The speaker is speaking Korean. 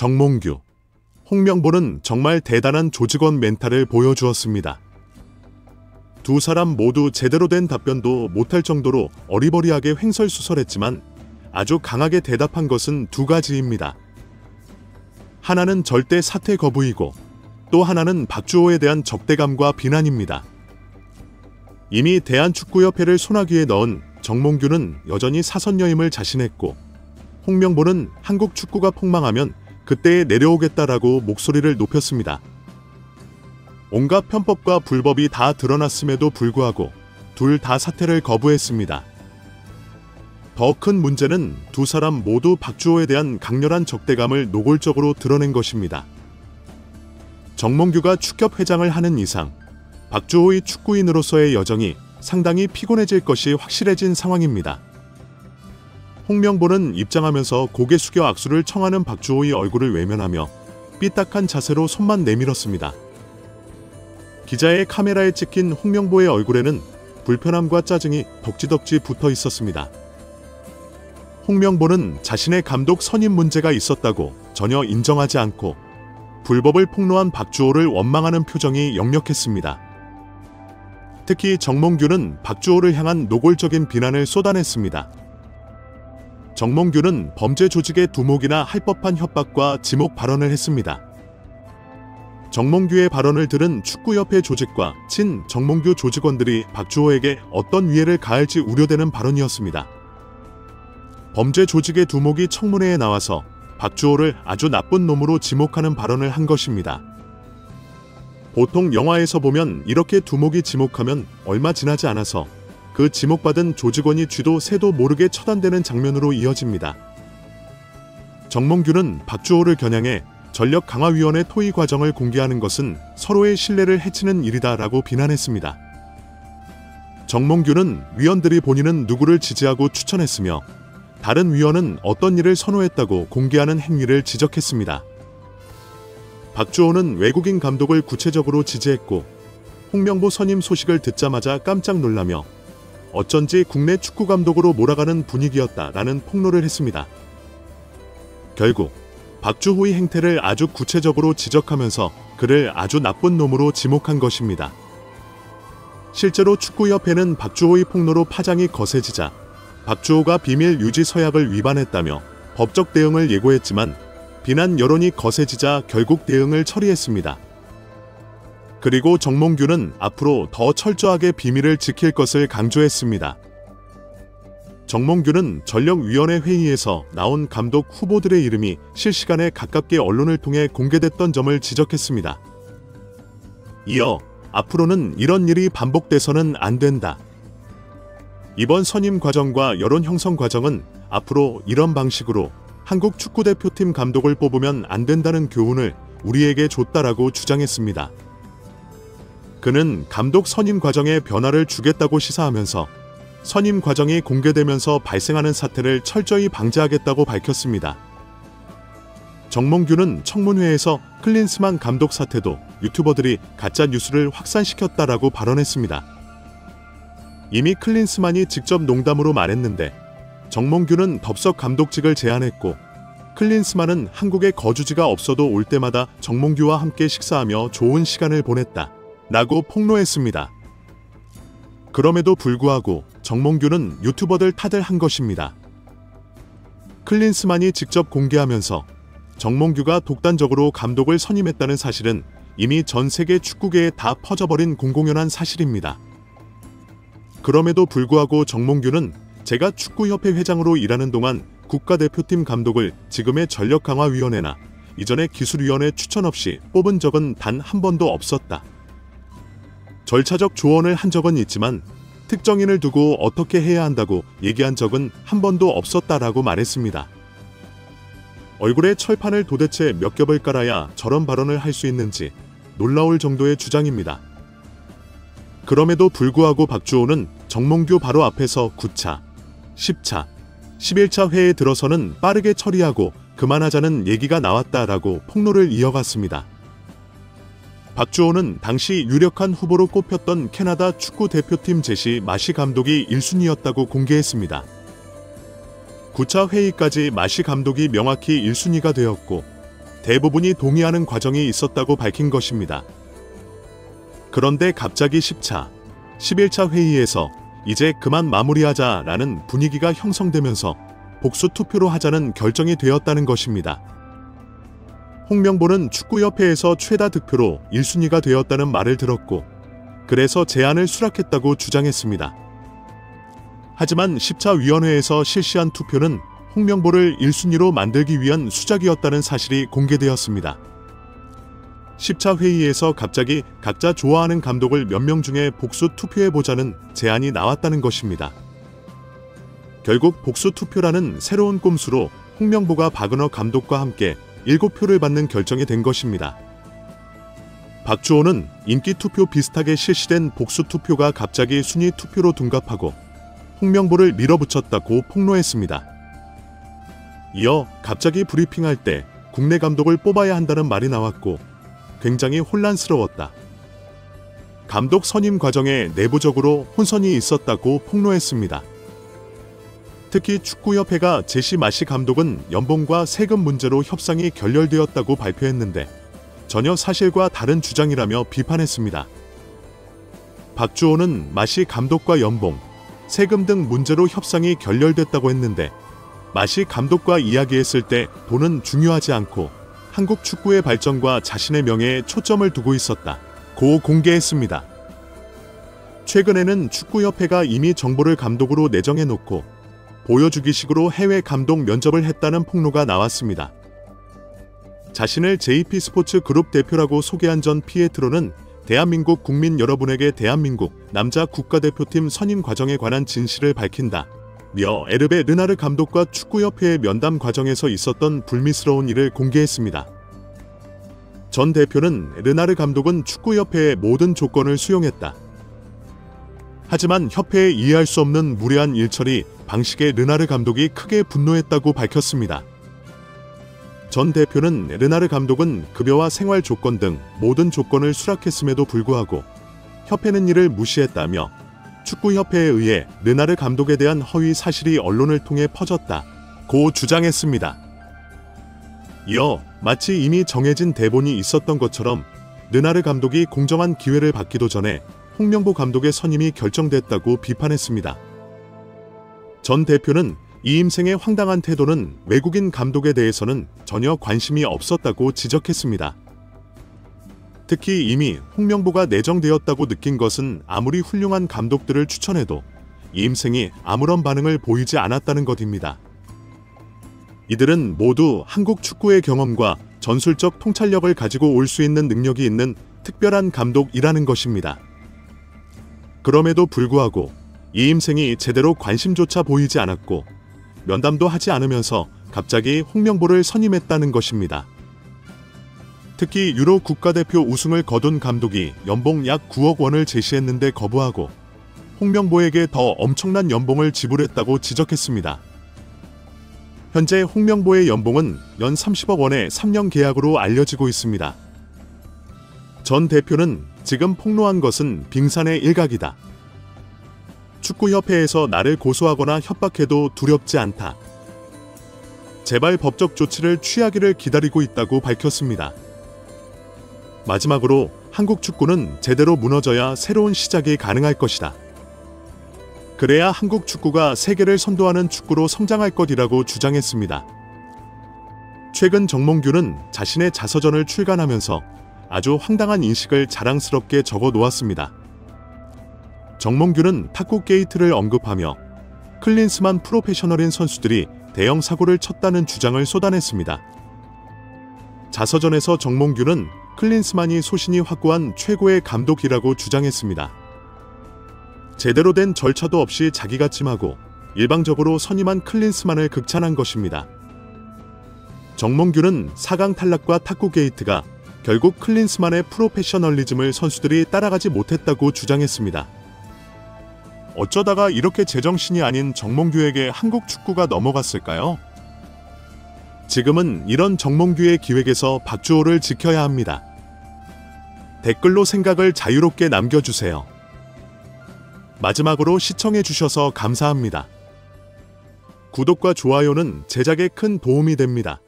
정몽규, 홍명보는 정말 대단한 조직원 멘탈을 보여주었습니다. 두 사람 모두 제대로 된 답변도 못할 정도로 어리버리하게 횡설수설했지만 아주 강하게 대답한 것은 두 가지입니다. 하나는 절대 사퇴 거부이고 또 하나는 박주호에 대한 적대감과 비난입니다. 이미 대한축구협회를 소나기에 넣은 정몽규는 여전히 사선여임을 자신했고 홍명보는 한국 축구가 폭망하면 그때에 내려오겠다라고 목소리를 높였습니다. 온갖 편법과 불법이 다 드러났음에도 불구하고 둘 다 사퇴를 거부했습니다. 더 큰 문제는 두 사람 모두 박주호에 대한 강렬한 적대감을 노골적으로 드러낸 것입니다. 정몽규가 축협회장을 하는 이상 박주호의 축구인으로서의 여정이 상당히 피곤해질 것이 확실해진 상황입니다. 홍명보는 입장하면서 고개 숙여 악수를 청하는 박주호의 얼굴을 외면하며 삐딱한 자세로 손만 내밀었습니다. 기자의 카메라에 찍힌 홍명보의 얼굴에는 불편함과 짜증이 덕지덕지 붙어 있었습니다. 홍명보는 자신의 감독 선임 문제가 있었다고 전혀 인정하지 않고 불법을 폭로한 박주호를 원망하는 표정이 역력했습니다. 특히 정몽규는 박주호를 향한 노골적인 비난을 쏟아냈습니다. 정몽규는 범죄 조직의 두목이나 할 법한 협박과 지목 발언을 했습니다. 정몽규의 발언을 들은 축구협회 조직과 친 정몽규 조직원들이 박주호에게 어떤 위해를 가할지 우려되는 발언이었습니다. 범죄 조직의 두목이 청문회에 나와서 박주호를 아주 나쁜 놈으로 지목하는 발언을 한 것입니다. 보통 영화에서 보면 이렇게 두목이 지목하면 얼마 지나지 않아서 그 지목받은 조직원이 쥐도 새도 모르게 처단되는 장면으로 이어집니다. 정몽규는 박주호를 겨냥해 전력강화위원회 토의 과정을 공개하는 것은 서로의 신뢰를 해치는 일이다라고 비난했습니다. 정몽규는 위원들이 본인은 누구를 지지하고 추천했으며 다른 위원은 어떤 일을 선호했다고 공개하는 행위를 지적했습니다. 박주호는 외국인 감독을 구체적으로 지지했고 홍명보 선임 소식을 듣자마자 깜짝 놀라며 어쩐지 국내 축구 감독으로 몰아가는 분위기였다라는 폭로를 했습니다. 결국 박주호의 행태를 아주 구체적으로 지적하면서 그를 아주 나쁜 놈으로 지목한 것입니다. 실제로 축구협회는 박주호의 폭로로 파장이 거세지자 박주호가 비밀 유지 서약을 위반했다며 법적 대응을 예고했지만 비난 여론이 거세지자 결국 대응을 처리했습니다. 그리고 정몽규는 앞으로 더 철저하게 비밀을 지킬 것을 강조했습니다. 정몽규는 전력위원회 회의에서 나온 감독 후보들의 이름이 실시간에 가깝게 언론을 통해 공개됐던 점을 지적했습니다. 이어 앞으로는 이런 일이 반복돼서는 안 된다. 이번 선임 과정과 여론 형성 과정은 앞으로 이런 방식으로 한국 축구대표팀 감독을 뽑으면 안 된다는 교훈을 우리에게 줬다라고 주장했습니다. 그는 감독 선임 과정에 변화를 주겠다고 시사하면서 선임 과정이 공개되면서 발생하는 사태를 철저히 방지하겠다고 밝혔습니다. 정몽규는 청문회에서 클린스만 감독 사태도 유튜버들이 가짜 뉴스를 확산시켰다라고 발언했습니다. 이미 클린스만이 직접 농담으로 말했는데 정몽규는 덥석 감독직을 제안했고 클린스만은 한국에 거주지가 없어도 올 때마다 정몽규와 함께 식사하며 좋은 시간을 보냈다 라고 폭로했습니다. 그럼에도 불구하고 정몽규는 유튜버들 탓을 한 것입니다. 클린스만이 직접 공개하면서 정몽규가 독단적으로 감독을 선임했다는 사실은 이미 전 세계 축구계에 다 퍼져버린 공공연한 사실입니다. 그럼에도 불구하고 정몽규는 제가 축구협회 회장으로 일하는 동안 국가대표팀 감독을 지금의 전력강화위원회나 이전의 기술위원회 추천 없이 뽑은 적은 단 한 번도 없었다. 절차적 조언을 한 적은 있지만 특정인을 두고 어떻게 해야 한다고 얘기한 적은 한 번도 없었다라고 말했습니다. 얼굴에 철판을 도대체 몇 겹을 깔아야 저런 발언을 할 수 있는지 놀라울 정도의 주장입니다. 그럼에도 불구하고 박주호는 정몽규 바로 앞에서 9차, 10차, 11차 회에 들어서는 빠르게 처리하고 그만하자는 얘기가 나왔다라고 폭로를 이어갔습니다. 박주호는 당시 유력한 후보로 꼽혔던 캐나다 축구 대표팀 제시 마시 감독이 1순위였다고 공개했습니다. 9차 회의까지 마시 감독이 명확히 1순위가 되었고 대부분이 동의하는 과정이 있었다고 밝힌 것입니다. 그런데 갑자기 10차, 11차 회의에서 이제 그만 마무리하자라는 분위기가 형성되면서 복수 투표로 하자는 결정이 되었다는 것입니다. 홍명보는 축구협회에서 최다 득표로 1순위가 되었다는 말을 들었고 그래서 제안을 수락했다고 주장했습니다. 하지만 10차 위원회에서 실시한 투표는 홍명보를 1순위로 만들기 위한 수작이었다는 사실이 공개되었습니다. 10차 회의에서 갑자기 각자 좋아하는 감독을 몇 명 중에 복수 투표해보자는 제안이 나왔다는 것입니다. 결국 복수 투표라는 새로운 꼼수로 홍명보가 박은호 감독과 함께 7표를 받는 결정이 된 것입니다. 박주호는 인기 투표 비슷하게 실시된 복수 투표가 갑자기 순위 투표로 둔갑하고 홍명보를 밀어붙였다고 폭로했습니다. 이어 갑자기 브리핑할 때 국내 감독을 뽑아야 한다는 말이 나왔고 굉장히 혼란스러웠다. 감독 선임 과정에 내부적으로 혼선이 있었다고 폭로했습니다. 특히 축구협회가 제시 마시 감독은 연봉과 세금 문제로 협상이 결렬되었다고 발표했는데 전혀 사실과 다른 주장이라며 비판했습니다. 박주호는 마시 감독과 연봉, 세금 등 문제로 협상이 결렬됐다고 했는데 마시 감독과 이야기했을 때 돈은 중요하지 않고 한국 축구의 발전과 자신의 명예에 초점을 두고 있었다고 공개했습니다. 최근에는 축구협회가 이미 정보를 감독으로 내정해놓고 보여주기식으로 해외 감독 면접을 했다는 폭로가 나왔습니다. 자신을 JP스포츠 그룹 대표라고 소개한 전 피에트로는 대한민국 국민 여러분에게 대한민국 남자 국가대표팀 선임 과정에 관한 진실을 밝힌다. 며 에르베 르나르 감독과 축구협회의 면담 과정에서 있었던 불미스러운 일을 공개했습니다. 전 대표는 르나르 감독은 축구협회의 모든 조건을 수용했다. 하지만 협회에 이해할 수 없는 무례한 일처리 방식에 르나르 감독이 크게 분노했다고 밝혔습니다. 전 대표는 르나르 감독은 급여와 생활 조건 등 모든 조건을 수락했음에도 불구하고 협회는 이를 무시했다며 축구협회에 의해 르나르 감독에 대한 허위 사실이 언론을 통해 퍼졌다고 주장했습니다. 이어 마치 이미 정해진 대본이 있었던 것처럼 르나르 감독이 공정한 기회를 받기도 전에 홍명보 감독의 선임이 결정됐다고 비판했습니다. 전 대표는 이임생의 황당한 태도는 외국인 감독에 대해서는 전혀 관심이 없었다고 지적했습니다. 특히 이미 홍명보가 내정되었다고 느낀 것은 아무리 훌륭한 감독들을 추천해도 이임생이 아무런 반응을 보이지 않았다는 것입니다. 이들은 모두 한국 축구의 경험과 전술적 통찰력을 가지고 올 수 있는 능력이 있는 특별한 감독이라는 것입니다. 그럼에도 불구하고 이임생이 제대로 관심조차 보이지 않았고 면담도 하지 않으면서 갑자기 홍명보를 선임했다는 것입니다. 특히 유로 국가대표 우승을 거둔 감독이 연봉 약 9억 원을 제시했는데 거부하고 홍명보에게 더 엄청난 연봉을 지불했다고 지적했습니다. 현재 홍명보의 연봉은 연 30억 원의 3년 계약으로 알려지고 있습니다. 전 대표는 지금 폭로한 것은 빙산의 일각이다. 축구협회에서 나를 고소하거나 협박해도 두렵지 않다. 제발 법적 조치를 취하기를 기다리고 있다고 밝혔습니다. 마지막으로 한국 축구는 제대로 무너져야 새로운 시작이 가능할 것이다. 그래야 한국 축구가 세계를 선도하는 축구로 성장할 것이라고 주장했습니다. 최근 정몽규는 자신의 자서전을 출간하면서 아주 황당한 인식을 자랑스럽게 적어 놓았습니다. 정몽규는 탁구 게이트를 언급하며 클린스만 프로페셔널인 선수들이 대형 사고를 쳤다는 주장을 쏟아냈습니다. 자서전에서 정몽규는 클린스만이 소신이 확고한 최고의 감독이라고 주장했습니다. 제대로 된 절차도 없이 자기가 찜하고 일방적으로 선임한 클린스만을 극찬한 것입니다. 정몽규는 4강 탈락과 탁구 게이트가 결국 클린스만의 프로페셔널리즘을 선수들이 따라가지 못했다고 주장했습니다. 어쩌다가 이렇게 제정신이 아닌 정몽규에게 한국 축구가 넘어갔을까요? 지금은 이런 정몽규의 기획에서 박주호를 지켜야 합니다. 댓글로 생각을 자유롭게 남겨주세요. 마지막으로 시청해주셔서 감사합니다. 구독과 좋아요는 제작에 큰 도움이 됩니다.